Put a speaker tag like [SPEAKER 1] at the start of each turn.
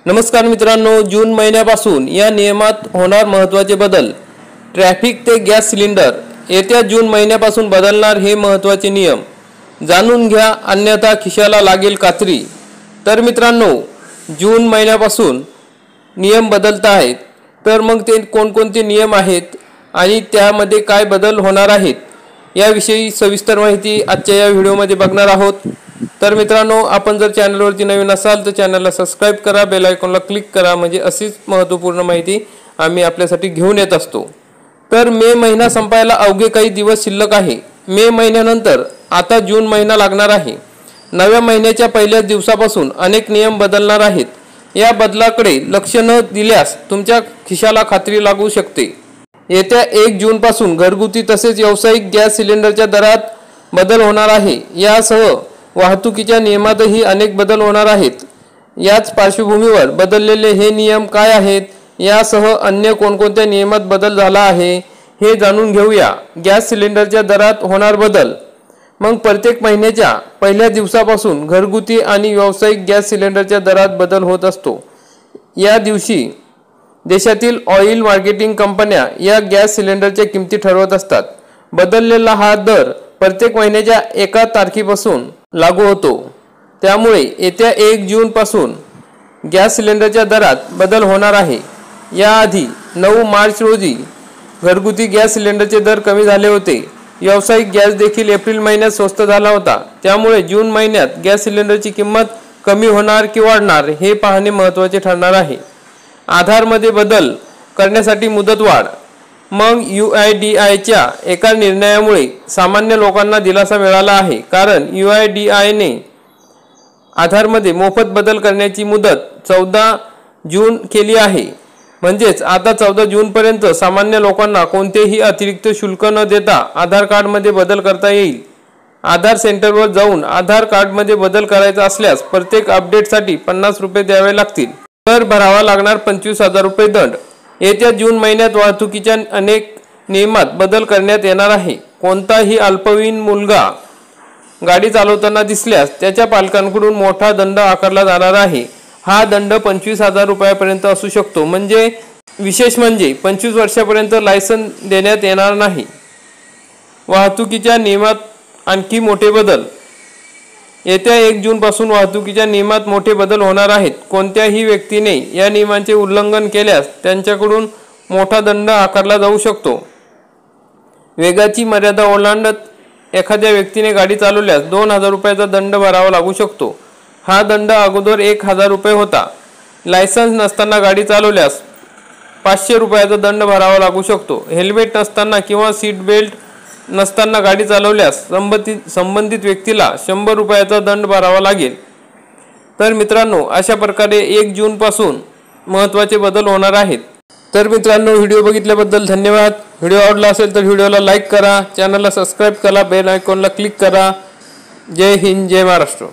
[SPEAKER 1] नमस्कार मित्रांनो, जून महिन्यापासून या नियमात होणार महत्त्वाचे बदल। ट्रॅफिक ते गॅस सिलेंडर येत्या जून महिन्यापासून बदलणार हे महत्त्वाचे नियम जाणून घ्या, अन्यथा खिशाला लागेल कात्री। तर मित्रांनो, जून महिन्यापासून नियम बदलत आहेत, तर मग ते कोणकोणते नियम आहेत आणि त्यामध्ये काय बदल होणार आहेत याविषयी सविस्तर माहिती आजच्या या व्हिडिओमध्ये बघणार आहोत। तर मित्रांनो, आपण जर चॅनलवरती नवीन असाल तर चॅनलला सबस्क्राइब करा, बेल आयकॉनला क्लिक करा, म्हणजे अशीच महत्त्वपूर्ण माहिती आम्ही आपल्यासाठी घेऊन येत असतो। तर मे महिना संपायला अवघे काही दिवस शिल्लक आहे। मे महिन्यानंतर आता जून महिना लागणार आहे। नव्या महिन्याच्या पहिल्याच दिवसापासून अनेक नियम बदलणार आहेत। या बदलाकडे लक्ष न दिल्यास तुमच्या खिशाला खात्री लागू शकते। येत्या 1 जून पासून घरगुती तसेच व्यावसायिक गॅस सिलेंडरच्या दरात बदल होणार आहे। यासह वाहतुकीच्या नियमातही अनेक बदल होणार आहेत। याच पार्श्वभूमीवर बदललेले हे नियम काय आहेत, यासह अन्य कोणकोणत्या नियमात बदल झाला आहे हे जाणून घेऊया। गॅस सिलेंडरच्या दरात होणार बदल। मग प्रत्येक महिन्याच्या पहिल्या दिवसापासून घरगुती आणि व्यावसायिक गॅस सिलेंडरच्या दरात बदल होत असतो। या दिवशी देशातील ऑइल मार्केटिंग कंपन्या या गॅस सिलेंडरच्या किमती ठरवत असतात। बदललेला हा दर प्रत्येक महिन्याच्या 1 तारखेपासून लागू होतो। त्यामुळे येत्या 1 जून पासून गॅस सिलेंडरच्या दरात बदल होणार आहे। याआधी 9 मार्च रोजी घरगुती गॅस सिलेंडरचे दर कमी झाले होते। व्यावसायिक गॅस देखील एप्रिल महिन्यात स्वस्त झाला होता। त्यामुळे जून महिन्यात गॅस सिलेंडरची किंमत कमी होणार की वाढणार हे पाहणे महत्त्वाचे ठरणार आहे। आधारमध्ये बदल करण्यासाठी मुदतवाढ। मग UIDAIच्या एका निर्णयामुळे सामान्य लोकांना दिलासा मिळाला आहे, कारण UIDAIने आधारमध्ये मोफत बदल करण्याची मुदत 14 जून केली आहे। म्हणजेच आता 14 जूनपर्यंत सामान्य लोकांना कोणतेही अतिरिक्त शुल्क न देता आधार कार्डमध्ये बदल करता येईल। आधार सेंटरवर जाऊन आधार कार्डमध्ये बदल करायचा असल्यास प्रत्येक अपडेटसाठी 50 रुपये द्यावे लागतील। तर भरावा लागणार 25,000 रुपये दंड। येत्या जून महिन्यात वाहतुकीच्या अनेक नियमात बदल करण्यात येणार आहे। कोणताही अल्पवयीन मुलगा गाडी चालवताना दिसल्यास त्याच्या पालकांकडून मोठा दंड आकारला जाणार आहे। हा दंड 25,000 रुपयापर्यंत असू शकतो। विशेष म्हणजे 25 वर्षापर्यंत लायसन देण्यात येणार नाही। वाहतुकीच्या नियमात आणखी मोठे बदल। येत्या 1 जून पासून वाहतुकीच्या नियमात मोठे बदल होणार आहेत। कोणत्याही व्यक्तीने या नियमांचे उल्लंघन केल्यास त्यांच्याकडून मोठा दंड आकारला जाऊ शकतो। वेगाची मर्यादा ओलांडत एखाद्या व्यक्तीने गाडी चालवल्यास 2,000 रुपयाचा दंड भरावा लागू शकतो। हा दंड अगोदर 1,000 रुपये होता। लायसन्स नसताना गाडी चालवल्यास 500 रुपयाचा दंड भरावा लागू शकतो। हेल्मेट नसताना किंवा सीट बेल्ट नसताना गाडी चालवल्यास संबंधित व्यक्तीला 100 रुपयाचा दंड भरावा लागेल। तर मित्रांनो, अशा प्रकारे 1 जून पासून महत्त्वाचे बदल होणार आहेत। तर मित्रांनो, व्हिडिओ बघितल्याबद्दल धन्यवाद। व्हिडिओ आवडला असेल तर व्हिडिओला लाईक करा, चॅनलला सबस्क्राइब करा, बेल आयकॉनला क्लिक करा। जय हिंद, जय महाराष्ट्र।